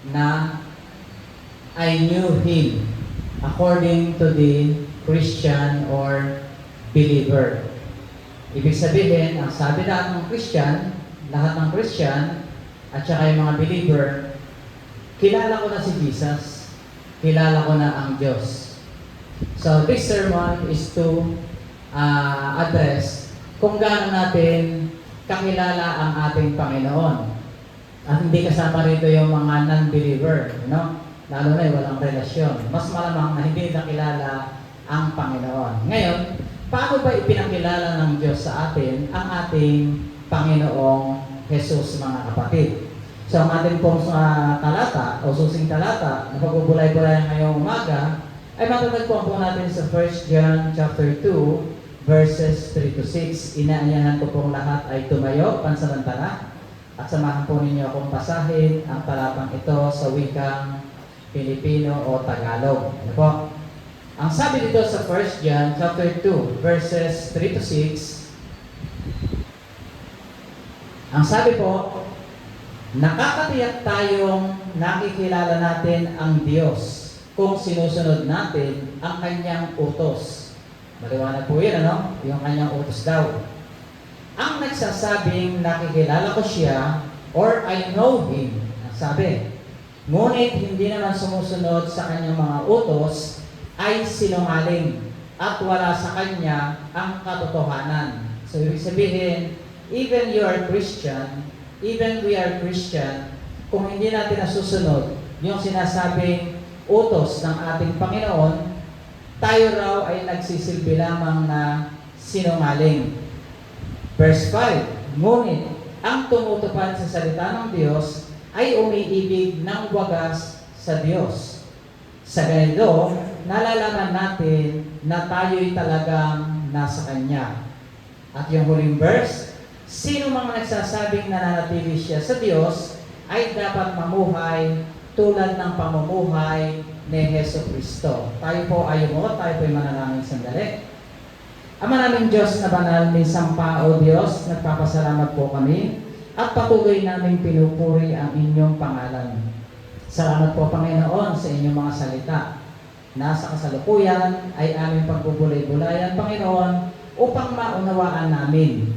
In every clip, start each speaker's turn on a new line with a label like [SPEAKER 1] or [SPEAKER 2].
[SPEAKER 1] na I knew Him according to the Christian or believer. Ibig sabihin, ang sabi lahat ng Christian, at saka yung mga believer, kilala ko na si Jesus, kilala ko na ang Diyos. So this sermon is to address kung gaano natin kakilala ang ating Panginoon. At hindi kasama rito yung mga non-believer, lalo na yung walang relasyon. Mas malamang na hindi nakilala ang Panginoon. Ngayon, paano ba ipinakilala ng Diyos sa atin ang ating Panginoong Jesus, mga kapatid? So, ang ating pong talata, o susing talata, na pagbubulay-bulay ngayong umaga, ay matatagpuan po natin sa 1 John chapter 2, verses 3 to 6. Inaanyahan ko pong lahat ay tumayo, pansamantala, at samahan po ninyo akong basahin ang talatang ito sa wikang Pilipino o Tagalog. Ano po? Ang sabi dito sa 1 John chapter 2, verses 3 to 6, ang sabi po, nakakatiyak tayong nakikilala natin ang Diyos kung sinusunod natin ang Kanyang utos. Maliwanag po yun, yung Kanyang utos daw. Ang nagsasabing nakikilala ko siya or I know Him, ang sabi, ngunit hindi naman sumusunod sa Kanyang mga utos ay sinungaling at wala sa Kanya ang katotohanan. So, ibig sabihin, even you are Christian, even we are Christian, kung hindi natin nasusunod yung sinasabing utos ng ating Panginoon, tayo raw ay nagsisilbi lamang na sinungaling. Verse 5, ngunit ang tumutupad sa salita ng Diyos ay umiibig ng wagas sa Diyos. Sa ganito, nalalaman natin na tayo'y talagang nasa Kanya. At yung huling verse, sino mga nagsasabing nananatili siya sa Diyos ay dapat mamuhay tulad ng pamumuhay ni Hesus Kristo. Tayo po ay umuot, tayo po ay manalangin sandali. Ama naming Diyos na banal, minsang pa, O Diyos, nagpapasalamat po kami at patuloy naming pinupuri ang inyong pangalan. Salamat po, Panginoon, sa inyong mga salita. Nasa kasalukuyan ay aming pagbubulay-bulayan, Panginoon, upang maunawaan namin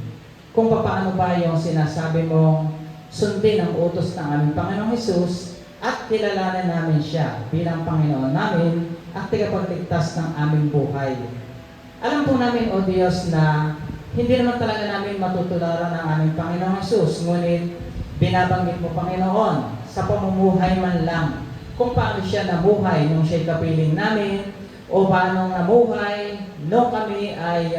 [SPEAKER 1] kung paano ba yung sinasabi mong sundin ang utos ng aming Panginoong Hesus at kilalanin namin siya bilang Panginoon namin at tagapagligtas ng aming buhay. Alam po namin, O Diyos, na hindi naman talaga namin matutularan ang aming Panginoong Hesus, ngunit binabanggit mo, Panginoon, sa pamumuhay man lang, kung paano siya namuhay nung siya'y kapiling namin, o paano namuhay nung kami ay,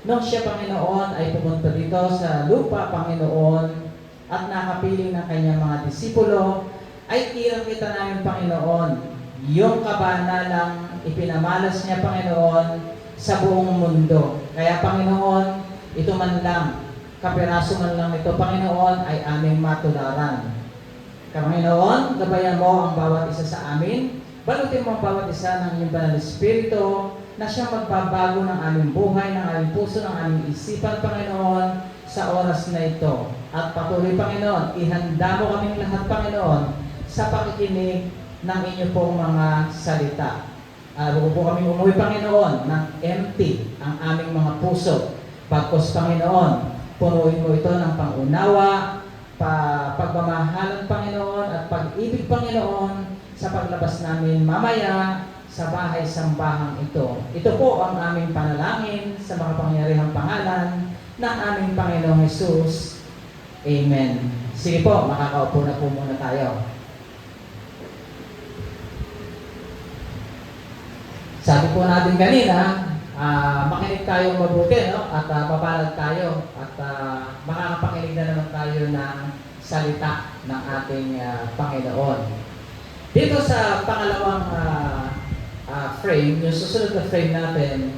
[SPEAKER 1] nung siya, Panginoon, ay pumunta dito sa lupa, Panginoon, at nakapiling ng kanyang mga disipulo, ay kita namin, Panginoon, yung kabanalang ipinamalas niya, Panginoon, sa buong mundo. Kaya, Panginoon, ito man lang, kapiraso man lang ito, Panginoon, ay aming matularan. Panginoon, gabayan mo ang bawat isa sa amin, balutin mo ang bawat isa ng iyong banal Espiritu, na siyang magbabago ng aming buhay, ng aming puso, ng aming isipan, Panginoon, sa oras na ito. At patuloy, Panginoon, ihanda mo kaming lahat, Panginoon, sa pakikinig ng inyo pong mga salita. Huwag po kami umuwi, Panginoon, ng empty ang aming mga puso. Pagkos, Panginoon, punuin mo ito ng pangunawa, pagmamahalan, Panginoon, at pag-ibig, Panginoon, sa paglabas namin mamaya sa bahay-sambahang ito. Ito po ang aming panalangin sa makapangyarihang pangalan ng aming Panginoong Hesus. Amen. Sige po, makakaupo na po muna tayo. Sabi po natin kanina, makinig tayo mabuti, at mapalad tayo, at makakapakinig na naman tayo ng salita ng ating Panginoon. Dito sa pangalawang frame, yung susunod na frame natin,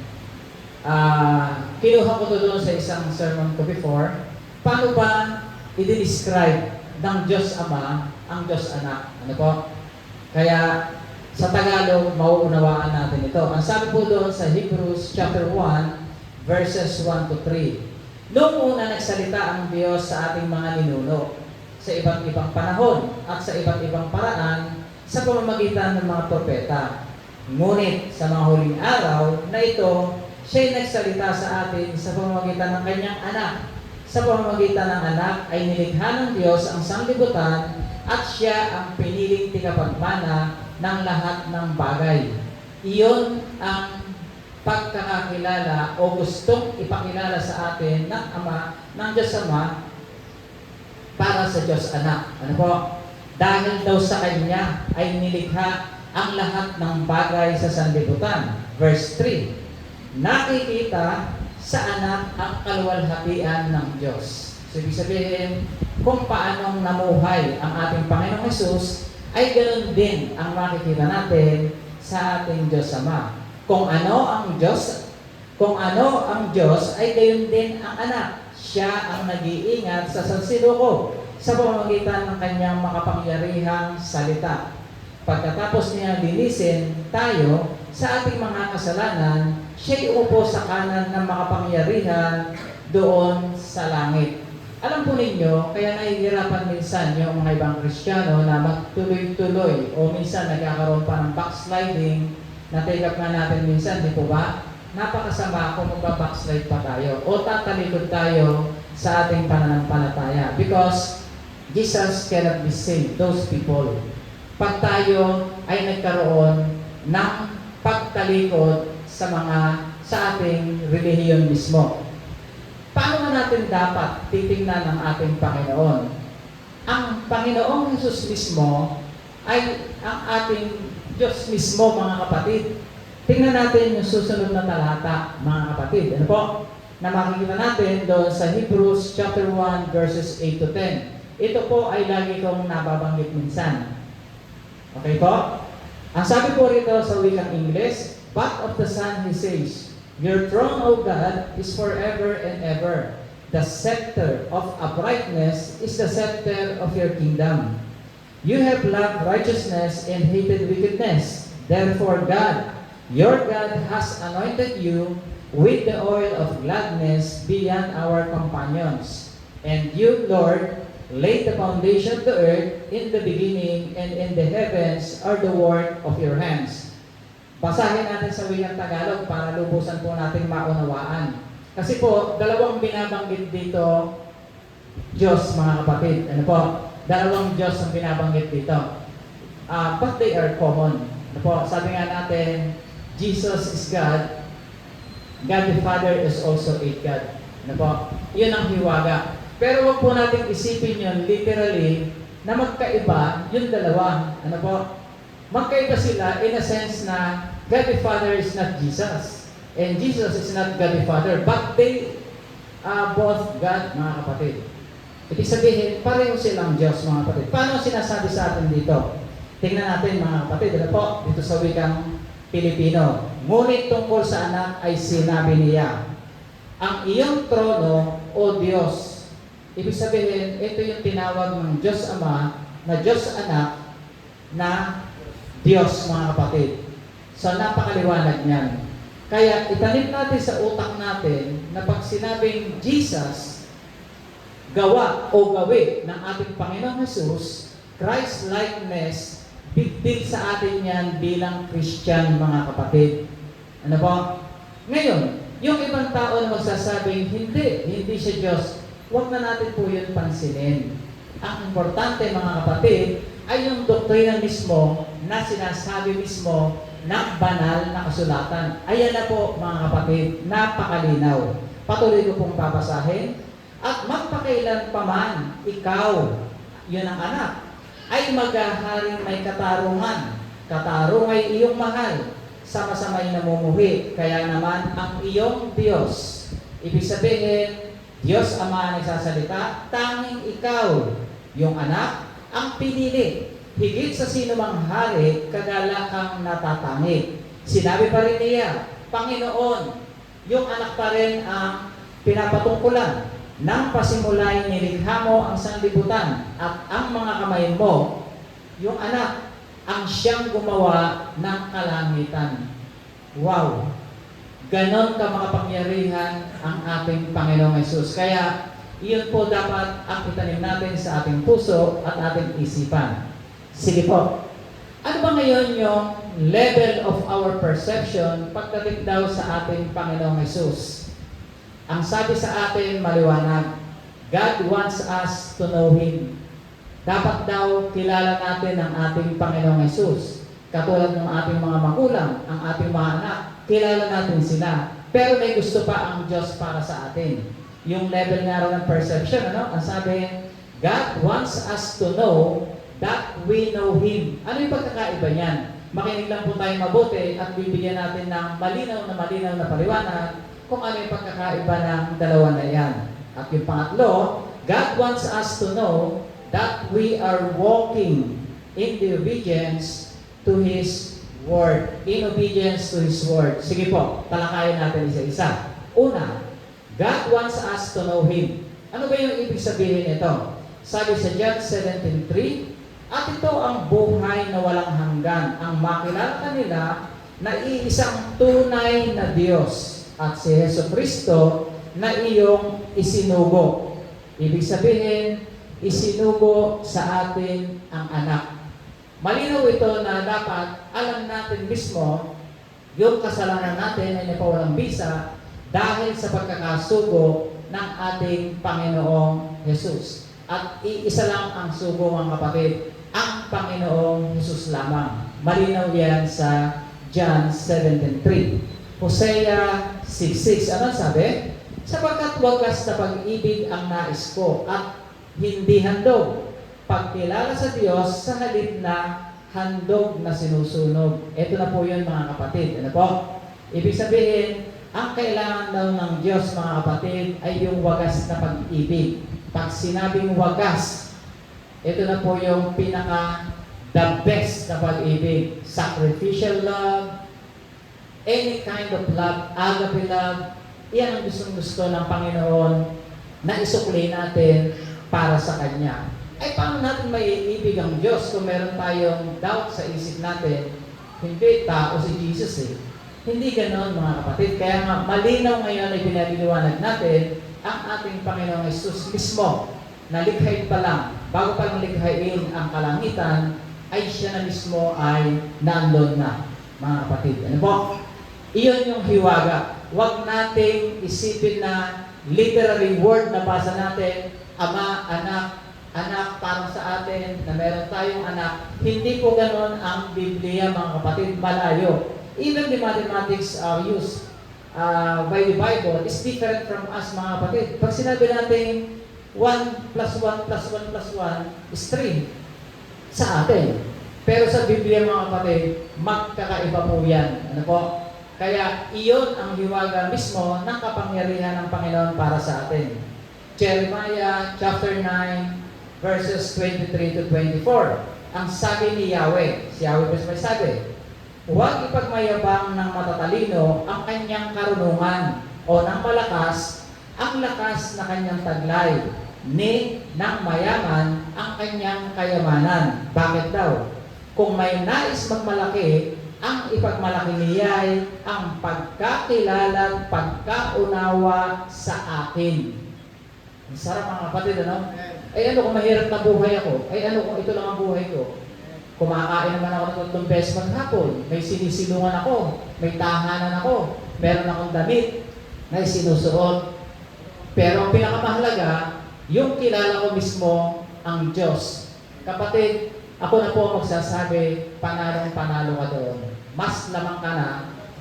[SPEAKER 1] kinuha ko ito doon sa isang sermon ko before. Paano ba i-describe ng Diyos Ama ang Diyos Anak? Ano po? Kaya, sa Tagalog, mauunawaan natin ito. Ang sabi po doon sa Hebrews chapter 1, verses 1 to 3. Noong una nagsalita ang Diyos sa ating mga ninuno. sa iba't ibang panahon at sa iba't ibang paraan sa pamamagitan ng mga propeta. Ngunit sa mga huling araw na ito, siya'y nagsalita sa atin sa pamamagitan ng kanyang anak. Sa pamamagitan ng anak ay nilikha ng Diyos ang sanglibutan at siya ang piniling tigapagmana ng lahat ng bagay. Iyon ang pagkakakilala o gustong ipakilala sa atin ng Ama, ng Diyos Ama para sa Diyos Anak. Ano po? Dahil daw sa Kanya ay nilikha ang lahat ng bagay sa sanlibutan. Verse 3, nakikita sa anak ang kaluwalhatian ng Diyos. So, ibig sabihin, kung paanong namuhay ang ating Panginoong Hesus, ay ganoon din ang makikita natin sa ating Diyos Ama. Kung ano ang Diyos, ay gayon din ang anak. Siya ang nag-iingat sa sansinuko sa pamamagitan ng kanyang makapangyarihang salita. Pagkatapos niya linisin tayo sa ating mga kasalanan, siya'y upo sa kanan ng makapangyarihan doon sa langit. Alam po ninyo, kaya nahihirapan minsan yung mga ibang Kristiyano na magtuloy-tuloy o minsan nagkakaroon pa ng backsliding na take-up nga natin minsan, di po ba? Napakasama kung magpa-backslide pa tayo o tatalikod tayo sa ating pananampalataya because Jesus cannot be saved, those people. Pag tayo ay nagkaroon ng pagtalikod sa ating relihiyon mismo. Paano natin dapat titingnan ng ating Panginoon? Ang Panginoong Jesus mismo ay ang ating Diyos mismo, mga kapatid. Tingnan natin yung susunod na talata, mga kapatid. Ano po? Na makikita natin doon sa Hebrews chapter 1 verses 8 to 10. Ito po ay lagi kong nababanggit minsan. Okay po? Ang sabi po rito sa wikang English, but of the Son he says, your throne, O God, is forever and ever. The scepter of uprightness is the scepter of your kingdom. You have loved righteousness and hated wickedness. Therefore, God, your God has anointed you with the oil of gladness beyond our companions. And you, Lord, laid the foundation of the earth in the beginning, and in the heavens are the work of your hands. Basahin natin sa wikang Tagalog para lubusan po natin maunawaan. Kasi po, dalawang binabanggit dito, Diyos, mga kapatid. Ano po? Dalawang Diyos ang binabanggit dito. But they are common. Ano po? Sabi nga natin, Jesus is God. God the Father is also a God. Ano po? Yun ang hiwaga. Pero wag po natin isipin yun literally na magkaiba yung dalawa. Ano po? Magkaiba sila in a sense na God the Father is not Jesus. And Jesus is not God the Father. But they are both God, mga kapatid. Ibig sabihin, pareho silang Diyos, mga kapatid. Paano sinasabi sa atin dito? Tingnan natin, mga kapatid. Ano po? Dito sa wikang Pilipino. Ngunit tungkol sa anak ay sinabi niya, ang iyong trono, O Diyos. Ibig sabihin, ito yung tinawag ng Diyos Ama na Diyos Anak na Diyos, mga kapatid. So, napakaliwanag niyan. Kaya, itanim natin sa utak natin na pag sinabing Jesus, gawa o gawi ng ating Panginoong Jesus, Christ-likeness, big deal sa atin yan bilang Christian, mga kapatid. Ano po? Ngayon, yung ibang tao na magsasabing, hindi siya Diyos, huwag na natin po yun pansinin. Ang importante, mga kapatid, ay yung doktrina mismo na sinasabi mismo ng banal na kasulatan. Ayan na po, mga kapatid, napakalinaw. Patuloy ko pong babasahin. At magpakailan pa man, ikaw, yun ang anak, ay maghaharing may katarungan. Katarung ay iyong mahal, sama-samay namumuhi. Kaya naman ang iyong Diyos. Ibig sabihin, Diyos Ama ang nagsasalita, tanging ikaw, yung anak, ang pinili. Higit sa sino mang hari, kagala kang natatangi. Sinabi pa rin niya, Panginoon, yung anak pa rin ang pinapatungkulan. Nang pasimulay nilikha mo ang sanlibutan at ang mga kamay mo, yung anak, ang siyang gumawa ng kalangitan. Wow! Ganon ka makapangyarihan ang ating Panginoong Hesus. Kaya, Iyon po dapat ang itanim natin sa ating puso at ating isipan. Sige po. Ano ba ngayon yung level of our perception pagdating daw sa ating Panginoong Hesus? Ang sabi sa atin, maliwanag, God wants us to know Him. Dapat daw kilala natin ang ating Panginoong Hesus. Katulad ng ating mga magulang, ang ating mga anak, kilala natin sila. Pero may gusto pa ang Diyos para sa atin. Yung level nga raw ng perception, ano? Ang sabi, God wants us to know that we know Him. Ano yung pagkakaiba niyan? Makinig lang po tayo mabuti at bibigyan natin ng malinaw na paliwanag kung ano yung pagkakaiba ng dalawa na yan. At yung pangatlo, God wants us to know that we are walking in the obedience to His Word. In obedience to His Word. Sige po, talakayan natin isa-isa. Una, God wants us to know Him. Ano ba yung ibig sabihin nito? Sabi sa John 17:3, at ito ang buhay na walang hanggan, ang makilala kanila na iisang tunay na Diyos at si Jesucristo na iyong isinugo. Ibig sabihin, isinugo sa atin ang anak. Malinaw ito na dapat alam natin mismo yung kasalanan natin ay napawalang bisa dahil sa pagkakasugo ng ating Panginoong Jesus. At iisa lang ang sugo, mga kapatid, ang Panginoong Jesus lamang. Malinaw yan sa John 17:3. Hosea 6:6. Ano sabi? Sapagkat wagas na pag-ibig ang nais ko at hindi handog. Pagkilala sa Diyos sa halip na handog na sinusunog. Ito na po yun, mga kapatid. Ano po? Ibig sabihin, ang kailangan daw ng Diyos, mga kapatid, ay yung wagas na pag-ibig. Pag sinabing wagas, ito na po yung the best na pag-ibig. Sacrificial love, any kind of love, agape love, iyan ang gustong-gusto ng Panginoon na isukli natin para sa Kanya. Ay, paano natin maiibig ang Diyos kung meron tayong doubt sa isip natin? Hindi, tao si Jesus eh. Hindi ganoon, mga kapatid. Kaya nga, malinaw ngayon ay pinaliliwanag natin ang ating Panginoong Jesus mismo na likhain pa lang, bago pa lang likhain ang kalangitan, ay siya na mismo ay nandun na, mga kapatid. Ano po? Iyon yung hiwaga. Huwag nating isipin na literary word na basa natin, ama, anak para sa atin, na meron tayong anak. Hindi po ganon ang Biblia, mga kapatid, malayo. Even the mathematics used by the Bible is different from us, mga kapatid. Pag sinabi natin 1 plus 1 plus 1 plus 1 is 3 sa atin. Pero sa Biblia, mga kapatid, magkakaiba po yan. Ano po? Kaya iyon ang hiwaga mismo ng kapangyarihan ng Panginoon para sa atin. Jeremiah chapter 9 verses 23 to 24. Ang sabi ni Yahweh, si Yahweh mismo sabi, huwag ipagmayabang ng matatalino ang kanyang karunungan o ng malakas ang lakas na kanyang taglay, ni ng mayaman ang kanyang kayamanan. Bakit daw? Kung may nais magmalaki, ang ipagmalaki niya'y ang pagkakilala, pagkaunawa sa akin. Ang sarap, mga kapatid, ano? Ay ano kung mahirap na buhay ako? Ay ano kung ito lang ang buhay ko? Kumakain naman ako ng 3 beses maghapon. May sinisilungan ako. May tahanan ako. Meron akong damit na sinusuot. Pero ang pinakamahalaga, yung kilala ko mismo ang Diyos. Kapatid, ako na po magsasabi, panalong-panalo ka doon. Mas lamang ka na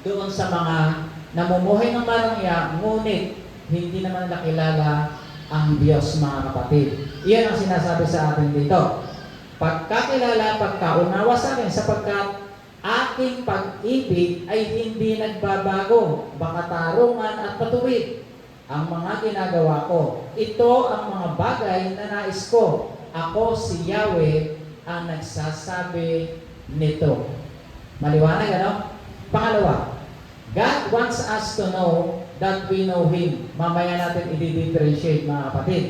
[SPEAKER 1] doon sa mga namumuhay ng marangya, ngunit hindi naman nakilala ang Diyos, mga kapatid. Iyan ang sinasabi sa atin dito. Pagkakilala, pagkaunawa sa akin, sapagkat aking pag-ibig ay hindi nagbabago, bakatarungan at patuwid ang mga ginagawa ko. Ito ang mga bagay na nais ko. Ako si Yahweh ang nagsasabi nito. Maliwanag, ano? Pangalawa, God wants us to know that we know Him. Mamaya natin i-differentiate, mga kapatid.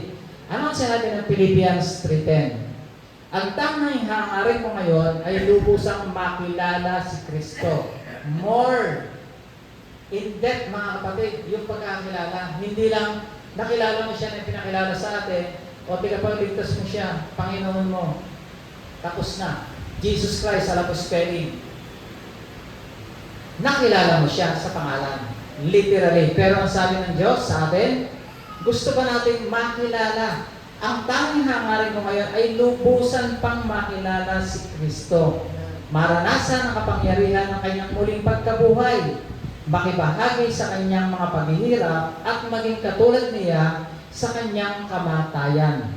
[SPEAKER 1] Ano ang sinabi ng Philippians 3:10? Ang tanging hangarin mo ngayon ay lubusang makilala si Kristo. More in depth, mga kapatid, yung pagkakilala. Hindi lang Nakilala mo siya na pinakilala sa atin, o tigapagligtas mo siya, Panginoon mo. Tapos na. Jesus Christ, alam mo spelling. Nakilala mo siya sa pangalan. Literally. Pero ang sabi ng Diyos sa atin, gusto pa natin makilala. Ang tanging hangarin mo ngayon ay lubusan pang makilala si Kristo. Maranasan ang kapangyarihan ng kanyang muling pagkabuhay. Makibahagi sa kanyang mga paghihirap at maging katulad niya sa kanyang kamatayan.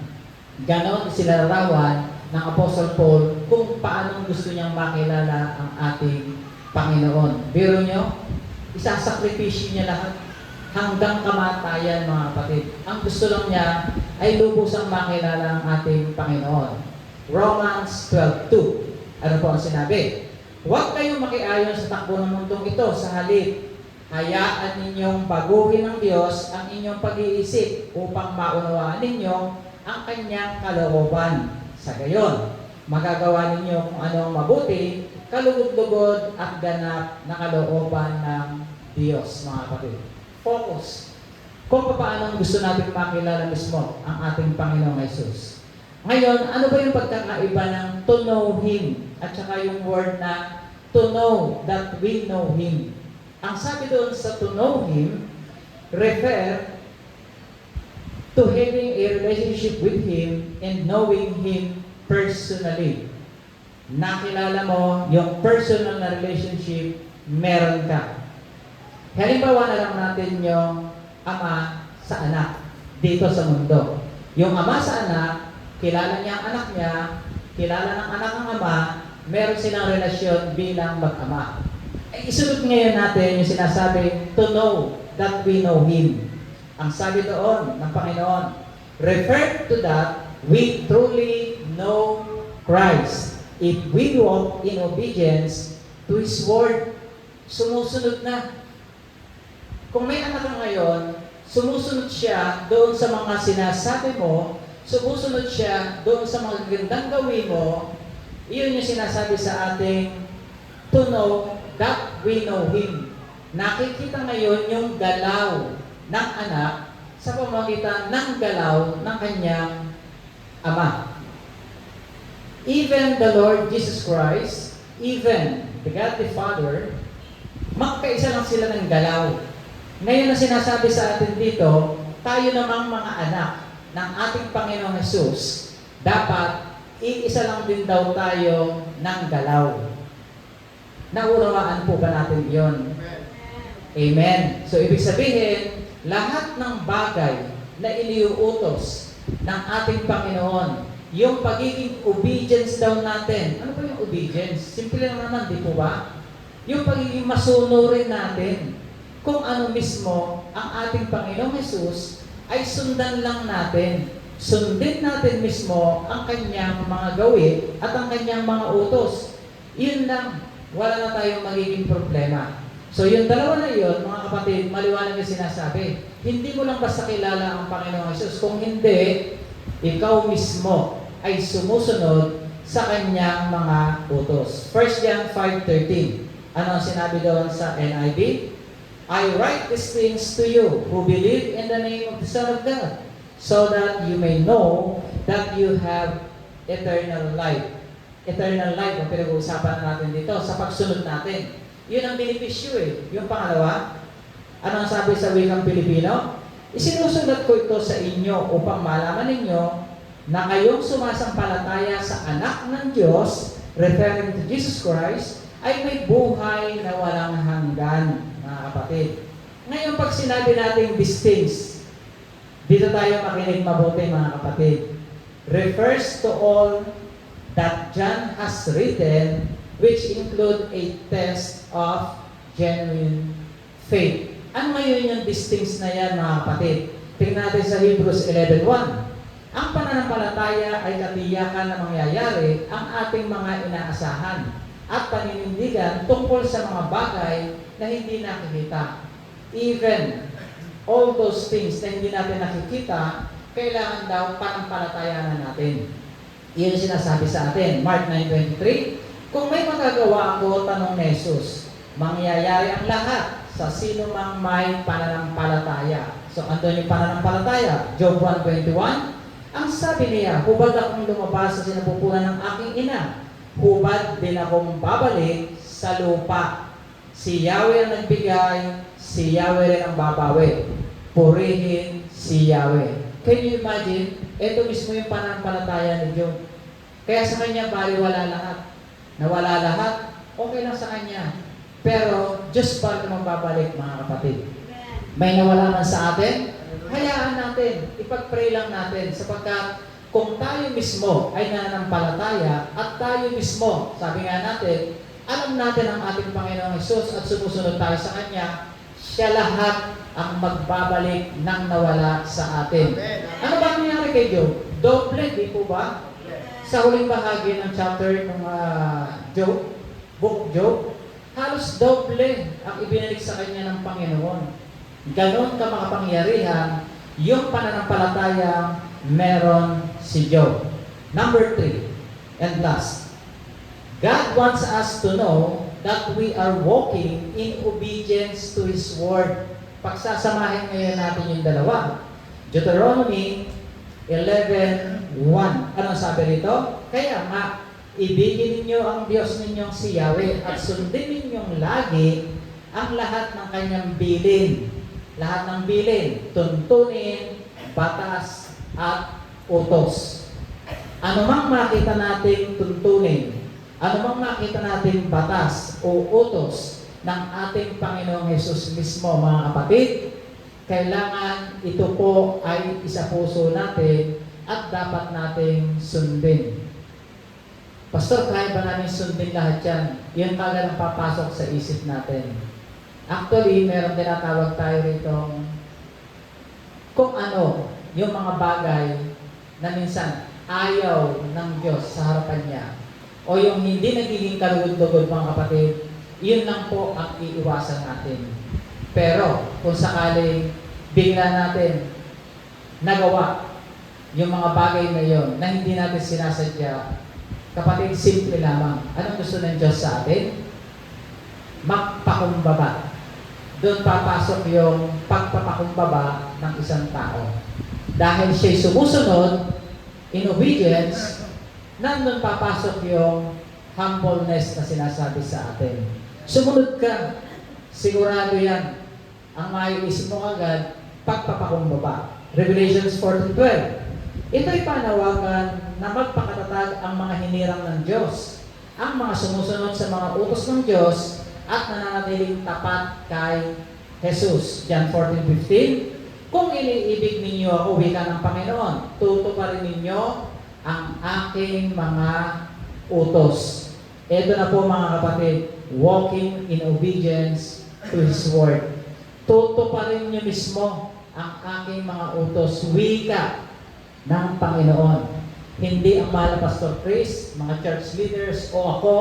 [SPEAKER 1] Ganon sinalarawan ng Apostle Paul kung paano gusto niyang makilala ang ating Panginoon. Biro nyo, isasakripisyo niya lahat hanggang kamatayan, mga kapatid. Ang gusto lang niya ay lubusang makilala ang ating Panginoon. Romans 12:2. Ano po ang sinabi? Huwag kayong makiayon sa takbo ng mundong ito, sa halip. Hayaan ninyong baguhin ng Diyos ang inyong pag-iisip upang maunawaan ninyo ang kanyang kalooban. Sa gayon, magagawa ninyo kung ano ang mabuti, kalugod-lugod at ganap na kalooban ng Diyos, mga kapatid. Focus. Kung paano gusto natin makilala mismo ang ating Panginoong Jesus. Ngayon, ano ba yung pagkakaiba ng to know Him at saka yung word na to know that we know Him? Ang sabi doon sa to know Him, refer to having a relationship with Him and knowing Him personally. Nakilala mo yung personal na relationship, meron ka. Halimbawa na lang natin yung ama sa anak dito sa mundo. Yung ama sa anak, kilala niya ang anak niya, kilala ng anak ang ama, meron silang relasyon bilang mag-ama. Ay isunod ngayon natin yung sinasabi, to know that we know Him. Ang sabi doon ng Panginoon, refer to that we truly know Christ. If we walk in obedience to His word, sumusunod na. Kung may anak ka ngayon, sumusunod siya doon sa mga sinasabi mo, sumusunod siya doon sa mga gandang gawin mo, iyon yung sinasabi sa ating to know that we know Him. Nakikita ngayon yung galaw ng anak sa pamamagitan ng galaw ng kanyang ama. Even the Lord Jesus Christ, even the God the Father, magkaisa lang sila ng galaw. Ngayon na sinasabi sa atin dito, tayo namang mga anak ng ating Panginoong Jesus, dapat iisa lang din daw tayo ng galaw. Naunawaan po ba natin yon? Amen. So ibig sabihin, lahat ng bagay na iniuutos ng ating Panginoon, yung pagiging obedience daw natin. Ano ba yung obedience? Simple lang naman, di po ba? Yung pagiging masunurin natin kung ano mismo ang ating Panginoong Jesus ay sundan lang natin. Sundin natin mismo ang kanyang mga gawin at ang kanyang mga utos. Yun lang. Wala na tayong magiging problema. So yung dalawa na yun, mga kapatid, maliwanag yung sinasabi. Hindi mo lang basta kilala ang Panginoong Jesus. Kung hindi, ikaw mismo ay sumusunod sa kanyang mga utos. 1 John 5:13. Ano ang sinabi doon sa NIV? I write these things to you who believe in the name of the Son of God, so that you may know that you have eternal life. Eternal life, ang pinag-uusapan natin dito, sa pagsunod natin. Yun ang benepisyo eh. Yung pangalawa, ano ang sabi sa wikang Pilipino? Isinusulat ko ito sa inyo upang malaman ninyo na kayong sumasampalataya sa anak ng Diyos, referring to Jesus Christ, ay may buhay na walang hanggan, mga kapatid. Ngayon, pag sinabi natin these things, dito tayo makinig mabuti, mga kapatid. Refers to all that John has written, which include a test of genuine faith. Ano ngayon yung these things na yan, mga kapatid? Tingnan natin sa Hebrews 11:1. Ang pananampalataya ay katiyakan na mangyayari ang ating mga inaasahan at paninindigan tungkol sa mga bagay na hindi nakikita. Even all those things na hindi natin nakikita, kailangan daw panampalatayanan natin. Iyon sinasabi sa atin, Mark 9:23, kung may magagawa ako, tanong ni Jesus, mangyayari ang lahat sa sino mang may pananampalataya So, andun yung pananampalataya. Job 1:21, ang sabi niya, hubad akong lumabas sa sinapupunan ng aking ina, hubad din akong babalik sa lupa. Si Yahweh ang nagbigay, si Yahweh rin ang babawi. Purihin si Yahweh. Can you imagine? Ito mismo yung pananampalataya ni Job. Kaya sa kanya, baliwala lahat. Nawala lahat, okay lang sa kanya. Pero, Diyos pa naman babalik, mga kapatid. May nawala man sa atin, hayaan natin, ipag-pray lang natin, sapagkat kung tayo mismo ay nananampalataya at tayo mismo, sabi nga natin, alam natin ang ating Panginoong Hesus at sumusunod tayo sa Kanya, siya lahat ang magbabalik ng nawala sa atin. Ano ba nangyari kay Job? Doble, di po ba? Sa huling bahagi ng chapter ng Job, book of Job, halos doble ang ibinalik sa kanya ng Panginoon. Ganon ka makapangyarihan yung pananampalataya meron si Job. Number 3, and last, God wants us to know that we are walking in obedience to His Word. Pagsasamahin ngayon natin yung dalawa. Deuteronomy 11:1. Anong sabi rito? Kaya nga, ibigin ninyo ang Diyos ninyong si Yahweh at sundin ninyong lagi ang lahat ng kanyang bilin. Lahat ng bilin, tuntunin, batas, at utos. Ano mang makita nating tuntunin, ano mang makita nating batas o utos ng ating Panginoong Hesus mismo, mga kapatid, kailangan ito po ay isa puso natin at dapat nating sundin. Pastor, kaya ba namin sundin lahat yan? Yun kagad ang papasok sa isip natin. Actually, meron tinatawag tayo rito kung ano yung mga bagay na minsan ayaw ng Diyos sa harapan niya o yung hindi nagiging kalugod-lugod, mga kapatid, yun lang po ang iiwasan natin. Pero kung sakaling bigla natin nagawa yung mga bagay na yon na hindi natin sinasadya, kapatid, simple lamang. Anong gusto ng Diyos sa atin? Magpakumbaba. Doon papasok yung pagpapakumbaba ng isang tao. Dahil siya'y sumusunod in obedience, nandun papasok yung humbleness na sinasabi sa atin. Sumunod ka, sigurado yan. Ang maiisip mo agad, pagpapakumbaba. Revelations 14:12. Ito'y panawagan na magpakatatag ang mga hinirang ng Diyos, ang mga sumusunod sa mga utos ng Diyos at nananatiling tapat kay Jesus. John 14:15. Kung iniibig ninyo ako, wika ng Panginoon, tutuparin ninyo ang aking mga utos. Ito na po, mga kapatid, walking in obedience to His Word. Tutuparin niyo mismo ang aking mga utos, wika ng Panginoon. Hindi ang mahal na Pastor Chris, mga church leaders o ako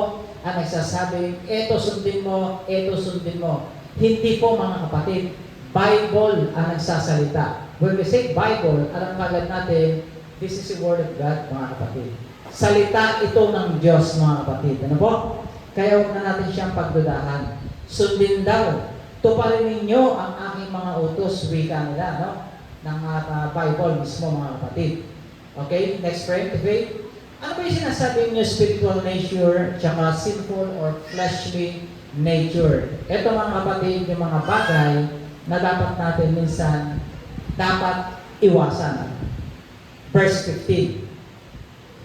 [SPEAKER 1] ang nagsasabing, eto sundin mo, eto sundin mo. Hindi po, mga kapatid, Bible ang nagsasalita. When we say Bible, alam kagad natin, this is the Word of God, mga kapatid. Salita ito ng Diyos, mga kapatid. Ano po? Kaya huwag na natin siyang pagdudahan. Sundin daw. Tuparin ninyo ang aking mga utos, wika nila, no? Ng Bible mismo, mga kapatid. Okay? Next frame, okay? Ano ba yung sinasabi niyo spiritual nature tsaka sinful or fleshly nature? Ito, mga kapatid, yung mga bagay na dapat natin minsan dapat iwasan. Verse 15.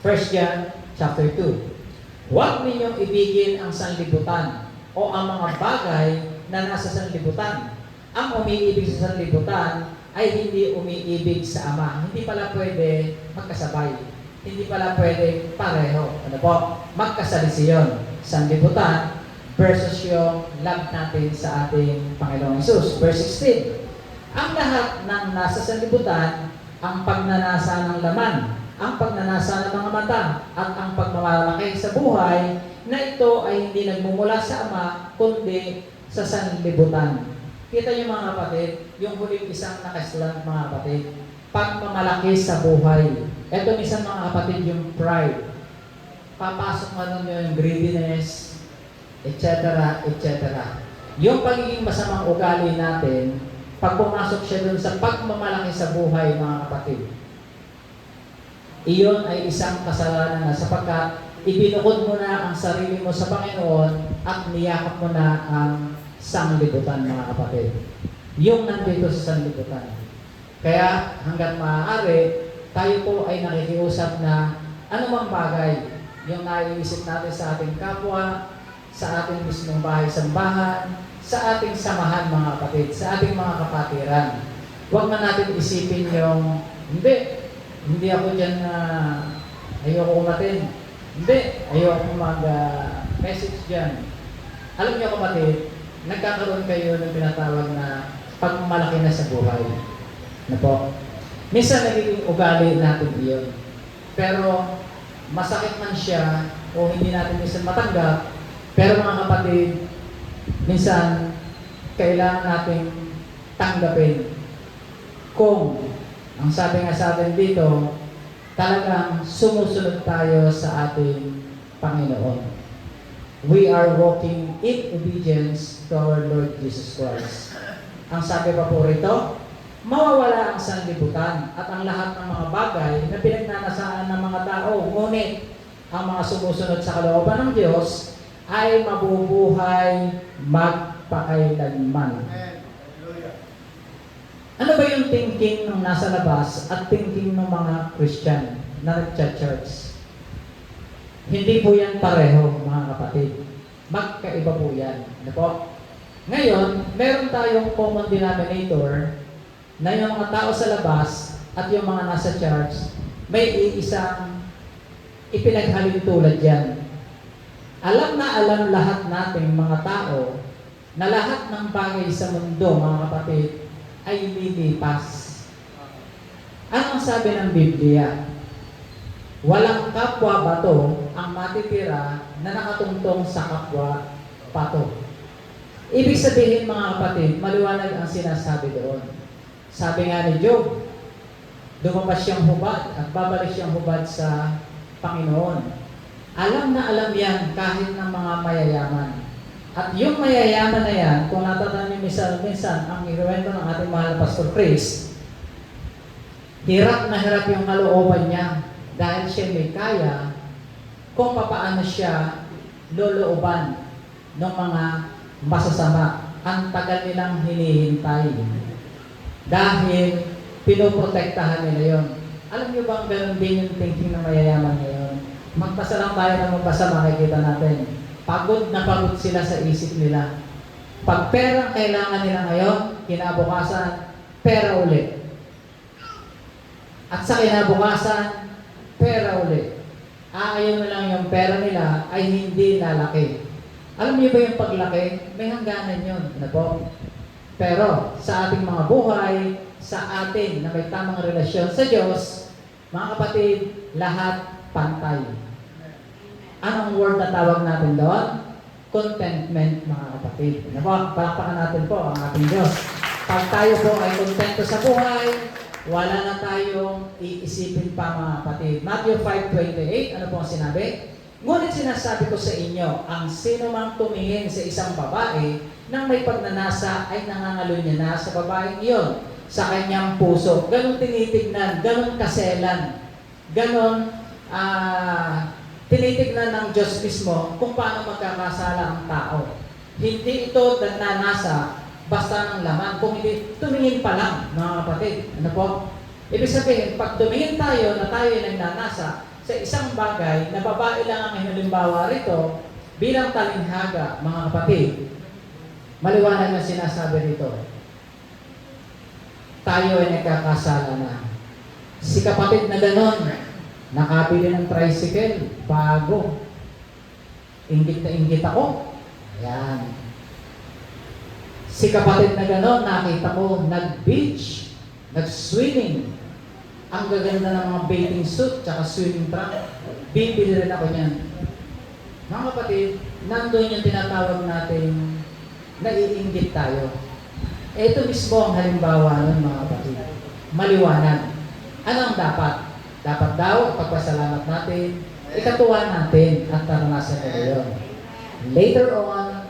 [SPEAKER 1] 1 John chapter 2. Huwag ninyong ibigin ang sanlibutan o ang mga bagay na nasa sanlibutan. Ang umiibig sa sanlibutan ay hindi umiibig sa Ama. Hindi pala pwede magkasabay. Hindi pala pwede pareho. Ano po? Magkasalisi yun. Sanlibutan versus yung love natin sa ating Panginoong Hesus. Verse 16. Ang lahat ng nasa sanlibutan, ang pagnanasa ng laman, ang pagnanasa ng mga mata, at ang pagmamalaki sa buhay, na ito ay hindi nagmumula sa Ama, kundi sa sanlibutan. Kita niyo, mga kapatid, yung huling isang nakaslan, mga kapatid, pagmamalaki sa buhay. Ito minsan, mga kapatid, yung pride. Papasok nga nun yung greediness, etc., etc. Yung pagiging masamang ugali natin, pag pumasok siya dun sa pagmamalaki sa buhay, mga kapatid, iyon ay isang kasalanan na sapagkat ibinukod mo na ang sarili mo sa Panginoon at niyakap mo na ang sanglibutan, mga kapatid. Yung nandito sa sanglibutan. Kaya hanggat maaari, tayo po ay nakikiusap na anumang bagay yung naiisip natin sa ating kapwa, sa ating mismong bahay-sambahan, sa ating samahan, mga kapatid, sa ating mga kapatiran. Huwag na natin isipin yung, hindi ako dyan na ayoko umatin. Hindi, ayoko mag-message dyan. Alam niyo kapatid, nagkakaroon kayo ng pinatawag na pagmalaki na sa buhay. Na po? Minsan nagiging ugali natin iyon. Pero masakit man siya o hindi natin minsan matanggap, pero mga kapatid, minsan kailangan natin tanggapin kung ang sabi nga sa atin dito, talagang sumusunod tayo sa ating Panginoon. We are walking in obedience to our Lord Jesus Christ. Ang sabi pa po rito, mawawala ang sanlibutan at ang lahat ng mga bagay na pinagnanasaan ng mga tao. Ngunit ang mga sumusunod sa kalooban ng Diyos ay mabubuhay magpakailanman. Ano ba yung thinking ng nasa labas at thinking ng mga Christian na nag-church? Hindi po yan pareho, mga kapatid. Magkaiba po yan. Ano po? Ngayon, meron tayong common denominator na yung mga tao sa labas at yung mga nasa church, may iisang ipinaghalin tulad yan. Alam na alam lahat nating mga tao na lahat ng bagay sa mundo, mga kapatid, ay lilipas. Anong sabi ng Biblia? Walang kapwa bato ang matitira na nakatungtong sa kapwa bato. Ibig sabihin, mga kapatid, maliwanag ang sinasabi doon. Sabi nga ni Job, lumabas siyang hubad at babalik siyang hubad sa Panginoon. Alam na alam yan kahit ng mga mayayaman. At yung mayayaman na yan, kung natatandaan niyo minsan ang ikwento ng ating mahal na Pastor Chris, hirap na hirap yung kalooban niya dahil siya may kaya kung papaano siya lolooban ng mga masasama. Ang tagal nilang hinihintay dahil pinoprotektahan nila yon. Alam niyo bang ganun din yung thinking ng mayayaman ngayon? Magpasa lang tayo ng magpasa, makikita natin. Pagod na pagod sila sa isip nila. Pag perang kailangan nila ngayon, kinabukasan, pera ulit. At sa kinabukasan, pera ulit. Ayaw na lang yung pera nila ay hindi lalaki. Alam niyo ba yung paglaki? May hangganan yun. Ano po? Pero sa ating mga buhay, sa atin na may tamang relasyon sa Diyos, mga kapatid, lahat pantay. Anong word na tawag natin doon? Contentment, mga kapatid. Palakpakan natin po ang ating Diyos. Pag tayo po ay kontento sa buhay, wala na tayong iisipin pa, mga kapatid. Matthew 5:28, ano po ang sinabi? Ngunit sinasabi ko sa inyo, ang sino mang tumingin sa isang babae nang may pagnanasa ay nangangalo niya na sa babaeng iyon, sa kanyang puso. Ganon tinitignan, ganon kaselan, ganon tinitignan ng Diyos mismo kung paano magkakasala ang tao. Hindi ito nanasa basta ng laman, kung hindi tumingin pa lang, mga kapatid. Ano po? Ibig sabihin, pag tumingin tayo na tayo ay nagnanasa sa isang bagay na babae lang ang halimbawa rito, bilang talinghaga, mga kapatid, maliwanag na sinasabi rito, tayo ay nagkakasala na. Si kapatid na ganon, nakabili ng tricycle, bago. Inggit na inggit ako. Ayan. Si kapatid na gano'n, nakita ko, nag-beach, nag-swimming. Ang gaganda ng mga bathing suit, tsaka swimming trunk. Bibili rin ako niyan. Mga kapatid, nandun yung tinatawag natin, naiinggit tayo. Ito mismo ang halimbawa nun, mga kapatid. Maliwanag. Ano ang dapat? Dapat daw, pagpasalamat natin, ikatuwa natin at naranasan nila yun. Later on,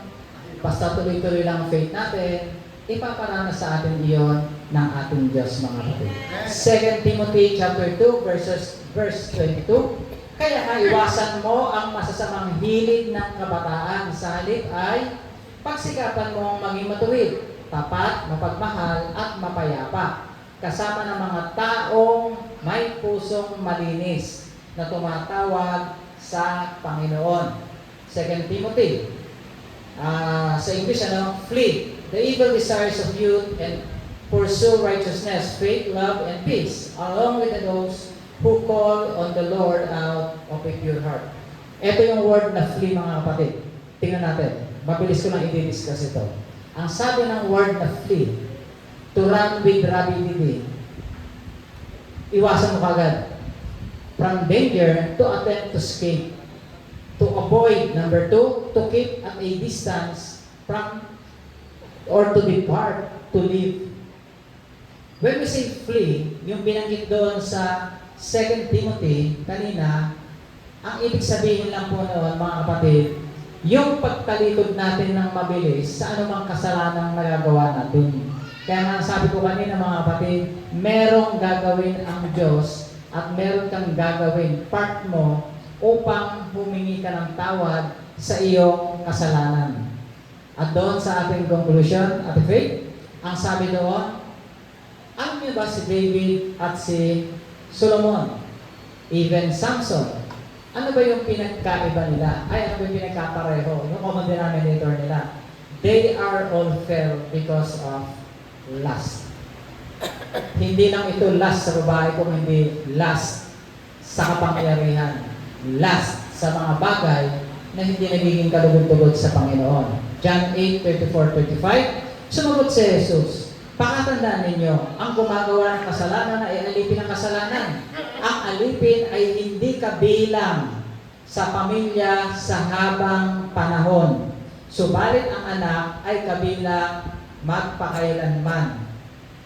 [SPEAKER 1] basta tuloy-tuloy lang ang faith natin, Ipaparana sa atin iyon ng ating Diyos, mga kapatid. 2 Timothy chapter 2 verse 22. Kaya iwasan mo ang masasamang hilig ng kabataan, sa halip ay pagsikapan mo ang maging matuwid, tapat, mapagmahal at mapayapa, kasama ng mga taong may pusong malinis na tumatawag sa Panginoon. 2 Timothy, sa English, flee the evil desires of youth and pursue righteousness, faith, love, and peace, along with those who call on the Lord out of a pure heart. Ito yung word na flee, mga kapatid. Tingnan natin. Mabilis ko lang i-discuss ito. Ang sabi ng word na flee, to run with rapidity. Iwasan mo kagad. From danger to attempt to escape. To avoid, number 2, to keep at a distance from or to depart, to leave. When we say flee, yung binanggit doon sa 2 Timothy kanina, ang ibig sabihin lang po noon, mga kapatid, yung pagtalikod natin ng mabilis sa anumang kasalanang nagagawa natin. Kaya nga sabi ko kanina, mga kapatid, merong gagawin ang Diyos at meron kang gagawin, part mo, upang humingi ka ng tawad sa iyong kasalanan. At doon sa ating conclusion, Ate Faith, ang sabi doon, alam niyo ba si David at si Solomon, even Samson, ano ba yung pinagkaiba nila? Ay, ano ba yung pinagkapareho? Yung common denominator nila. They are all fell because of lust. Hindi lang ito lust sa babae, kung hindi lust sa kapangyarihan. Lust sa mga bagay na hindi nagiging kalugod-tugod sa Panginoon. John 8:24-25, sumagot si Jesus, pakatandaan ninyo, ang gumagawa ng kasalanan ay alipin ng kasalanan. Ang alipin ay hindi kabilang sa pamilya sa habang panahon. Subalit ang anak ay kabilang magpakailanman.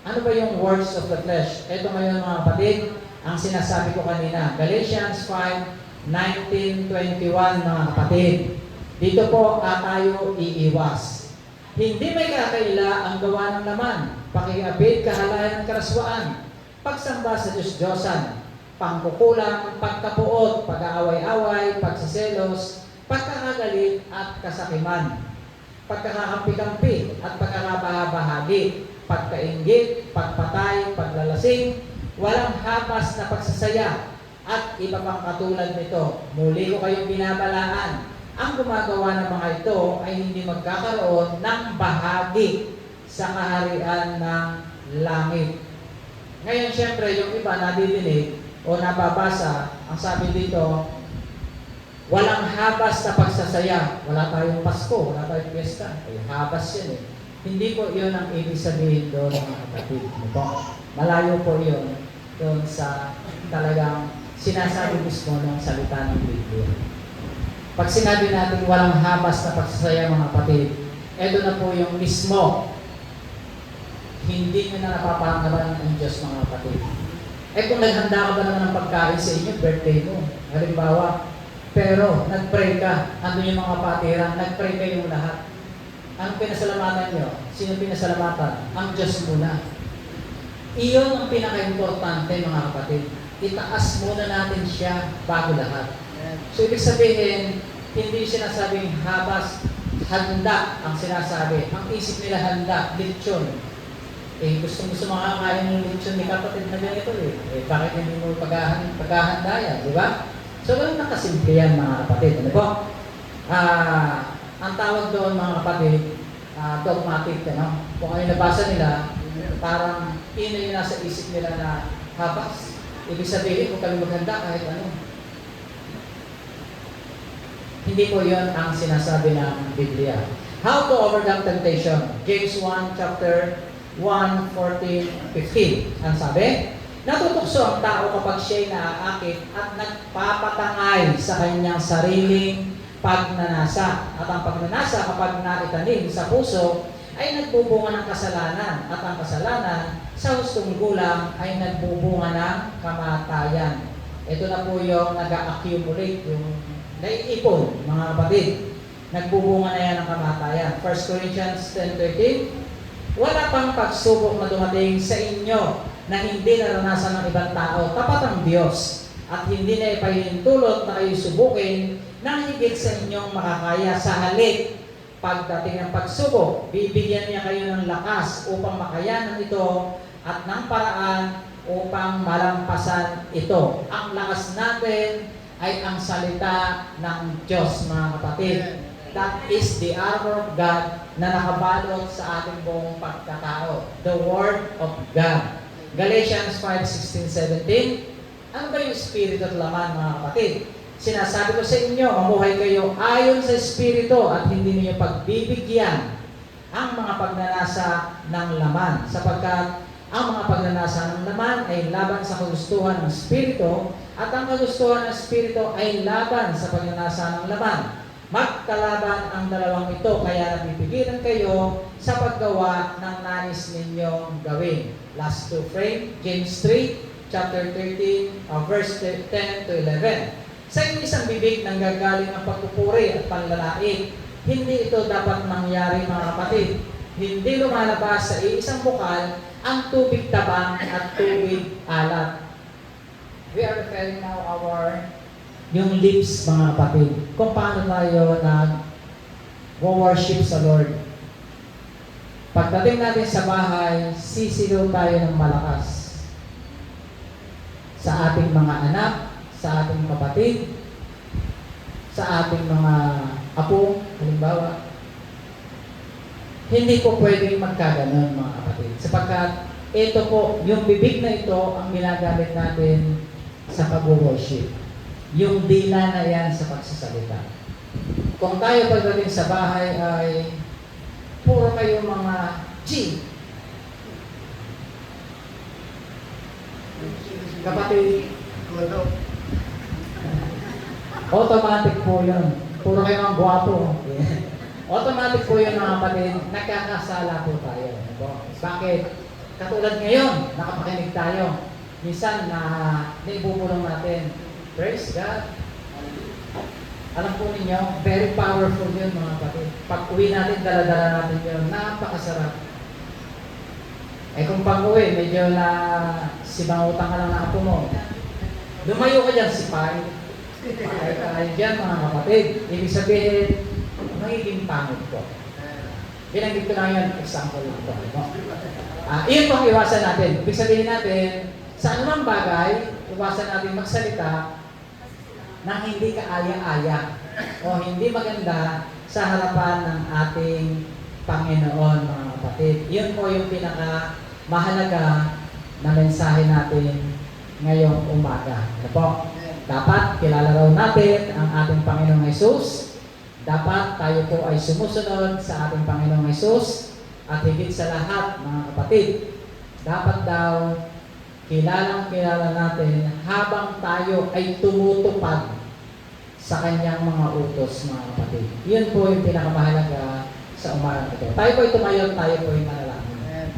[SPEAKER 1] Ano ba yung works of the flesh? Ito ngayon, mga kapatid, ang sinasabi ko kanina. Galatians 5:19-21, mga kapatid. Dito po tayo iiwas. Hindi may kakaila ang gawa ng laman, pakiapid, kahalayan, karaswaan, pagsamba sa Diyos-Diyosan, pangkukulang, pagkapuot, pag-aaway-away, pagsiselos, pagkakagalit at kasakiman, pagkakakampi-kampi at pagkakabahagi, pagkainggit, pagpatay, paglalasing, walang hapas na pagsasaya, at iba pang katulad nito. Muli ko kayong binabalaan, ang gumagawa ng mga ito ay hindi magkakaroon ng bahagi sa kaharian ng langit. Ngayon, syempre, yung iba nadidinig o nababasa, ang sabi dito, walang habas na pagsasaya. Wala tayong Pasko, wala tayong fiesta. Ay, habas yan eh. Hindi po yun ang ibig sabihin doon, mga kapatid. Malayo po yun doon sa talagang sinasabi mismo ng salita ng Biblia. Pag sinabi natin walang habas na pagsasaya, mga kapatid, eto na po yung mismo, hindi nyo na napapangalan ng Diyos, mga kapatid. Kung naghanda ka ba naman ng pagkain sa inyo, birthday mo, halimbawa, pero nag-pray ka, andun yung mga patiran, nag-pray kayong lahat. Ang pinasalamatan nyo, sino pinasalamatan? Ang Diyos muna. Iyon ang pinaka-importante, mga kapatid. Itaas muna natin siya bago lahat. So, ibig sabihin, hindi sinasabing habas, handa ang sinasabi. Ang isip nila handa, lechon. Gusto makakain ng lechon ni kapatid na ganito eh. Bakit hindi mo paghahanda yan, di ba? So, walang nakasimple yan, mga kapatid. Ano po? Ang tawag doon, mga kapatid, dogmatic, ano? Kung ano nabasa nila, parang yun yung nasa isip nila na habas. Ibig sabihin, kung kami maghanda, kahit ano. Hindi po yun ang sinasabi ng Biblia. How to overcome temptation? James 1, chapter 1, 14, 15. Ang sabi? Natutukso ang tao kapag siya'y naaakit at nagpapatangay sa kanyang sariling pagnanasa. At ang pagnanasa kapag naitanim sa puso ay nagbubunga ng kasalanan. At ang kasalanan sa hustong gulang ay nagbubunga ng kamatayan. Ito na po yung nag-accumulate, yung naiipon, mga kapatid. Nagbubunga na yan ng kamatayan. 1 Corinthians 10:13, Wala pang pagsubok na dumating sa inyo na hindi naranasan ng ibang tao. Tapat ang Diyos at hindi na ipahintulot na kayo subukin na higit sa inyong makakaya. Sa halip, pagdating ng pagsubok, bibigyan niya kayo ng lakas upang makayanan ito at ng paraan upang malampasan ito. Ang lakas natin ay ang salita ng Diyos, mga kapatid. That is the armor of God na nakabalot sa ating buong pagkatao. The Word of God. Galatians 5:16-17. Ano ba yung Espiritu at laman, mga kapatid? Sinasabi ko sa inyo, mamuhay kayo ayon sa Espiritu at hindi niyo pagbibigyan ang mga pagnanasa ng laman. Sapagkat ang mga pagnanasa ng laman ay laban sa kagustuhan ng Espiritu at ang kagustuhan ng Espiritu ay laban sa pagnanasa ng laman. Magkalaban ang dalawang ito, kaya napipigilan kayo sa paggawa ng nais ninyong gawin. Last two frame, James 3, chapter 13, verse 10 to 11. Sa isang bibig nang gagaling ang pagpupuri at panlalait, hindi ito dapat mangyari, mga kapatid. Hindi lumalabas sa isang bukal ang tubig tabang at tubig alat. We are referring now yung lips, mga kapatid. Kung paano tayo nag-worship sa Lord. Pagdating natin sa bahay, sisigaw tayo ng malakas sa ating mga anak, sa ating kapatid, sa ating mga apo, halimbawa. Hindi po pwedeng magkaganon, mga kapatid. Sapagkat ito po, yung bibig na ito ang ginagamit natin sa pag-worship. Yung dila na yan sa pagsasalita. Kung tayo pagdating sa bahay ay puro kayo mga G. Kapatid, automatic po yun. Puro kayo ang guwapo. Automatic po yun, mga kapatid, nagkakasala po tayo. Bakit? Katulad ngayon, nakapakinig tayo. Minsan na naibubulong natin. Praise God. Alam po ninyo, very powerful yun, mga kapatid. Pag uwi natin, dala-dala natin yun. Napakasarap. Eh kung pag-uwi, medyo na sibangutang ka lang na apo mo. Lumayo ka dyan, sipay. Pakain tayo dyan, mga kapatid. Ibig sabihin, magiging pangit ko. Binanggit ko lang yan, example lang ito. Iyon pang iwasan natin. Ibig sabihin natin, sa anumang bagay, iwasan natin magsalita na hindi kaaya-aya o hindi maganda sa harapan ng ating Panginoon, mga kapatid. Yun po yung pinaka-mahalaga na mensahe natin ngayong umaga. Ano po? Dapat kilala raw natin ang ating Panginoong Hesus. Dapat tayo po ay sumusunod sa ating Panginoong Hesus. At higit sa lahat, mga kapatid, dapat daw kilala natin habang tayo ay tumutupad sa kanyang mga utos, mga kapatid. Yun po yung pinakamahalaga sa umaga ito. Tayo po ay tumayo, tayo po ay manalangin.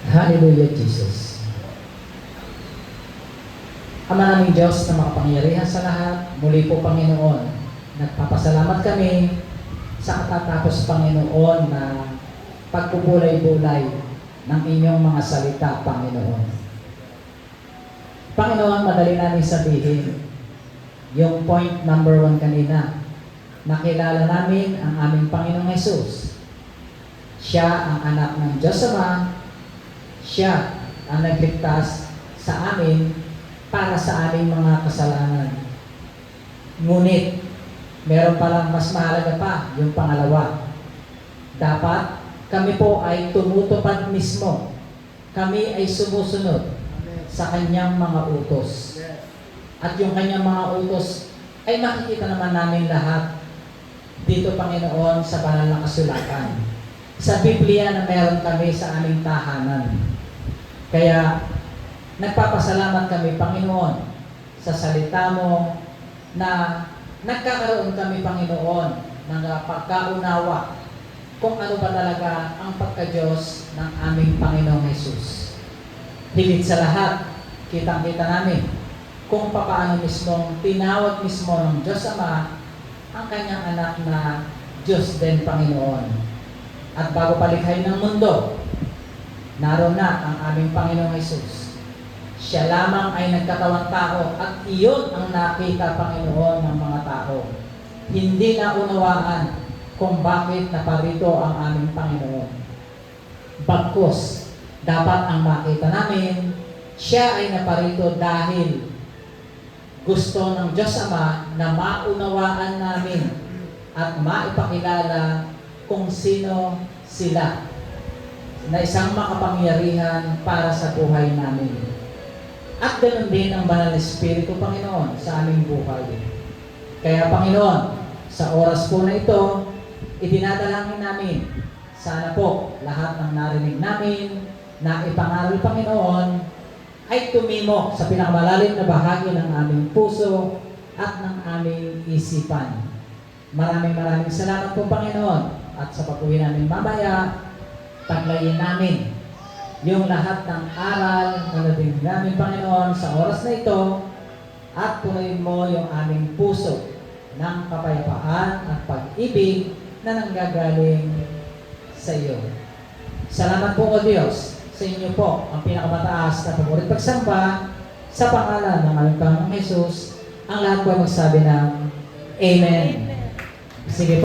[SPEAKER 1] Hallelujah, Jesus. Ama naming Diyos na makapangyarihan sa lahat, muli po, Panginoon, nagpapasalamat kami sa katatapos, Panginoon, na pagpupulay-bulay ng inyong mga salita, Panginoon. Panginoon, madali namin sabihin yung point number 1 kanina. Nakilala namin ang aming Panginoong Hesus. Siya ang anak ng Diyos Ama. Siya ang nagligtas sa amin para sa aming mga kasalanan. Ngunit, meron palang mas mahalaga pa, yung pangalawa. Dapat kami po ay tumutupad mismo. Kami ay sumusunod sa kanyang mga utos. At yung kanyang mga utos ay makikita naman namin lahat dito, Panginoon, sa banal na kasulatan. Sa Biblia na meron kami sa aming tahanan. Kaya, nagpapasalamat kami, Panginoon, sa salita mo na nagkakaroon kami, Panginoon, ng pagkaunawa kung ano ba talaga ang pagka-Diyos ng aming Panginoong Hesus. Higit sa lahat, kitang-kita namin kung paano mismong tinawag mismo ng Diyos Ama ang kanyang anak na Diyos din Panginoon. At bago palikhayin ng mundo, naroon na ang aming Panginoong Jesus. Siya lamang ay nagkatawang tao at iyon ang nakita, Panginoon, ng mga tao. Hindi na unawaan kung bakit naparito ang aming Panginoon. Bagkus, dapat ang makita namin, siya ay naparito dahil gusto ng Diyos Ama na maunawaan namin at maipakilala kung sino sila na isang makapangyarihan para sa buhay namin. At ganoon din ang Banal na Espiritu, Panginoon, sa aming buhay. Kaya, Panginoon, sa oras po na ito, idinadalangin namin, sana po lahat ng narinig namin na ipangaral, Panginoon, ay tumimo sa pinakamalalim na bahagi ng aming puso at ng aming isipan. Maraming salamat po, Panginoon. At sa pag-uwi namin mamaya, paglayin namin yung lahat ng aral na nadinig namin, Panginoon, sa oras na ito at punuin mo yung aming puso ng kapayapaan at pag-ibig na nanggagaling sa iyo. Salamat po, O Diyos, sa inyo po ang pinakamataas na pamurit pagsamba sa pangalan ng aming Panginoong Jesus. Ang lahat po ay magsabi ng Amen. Sige po.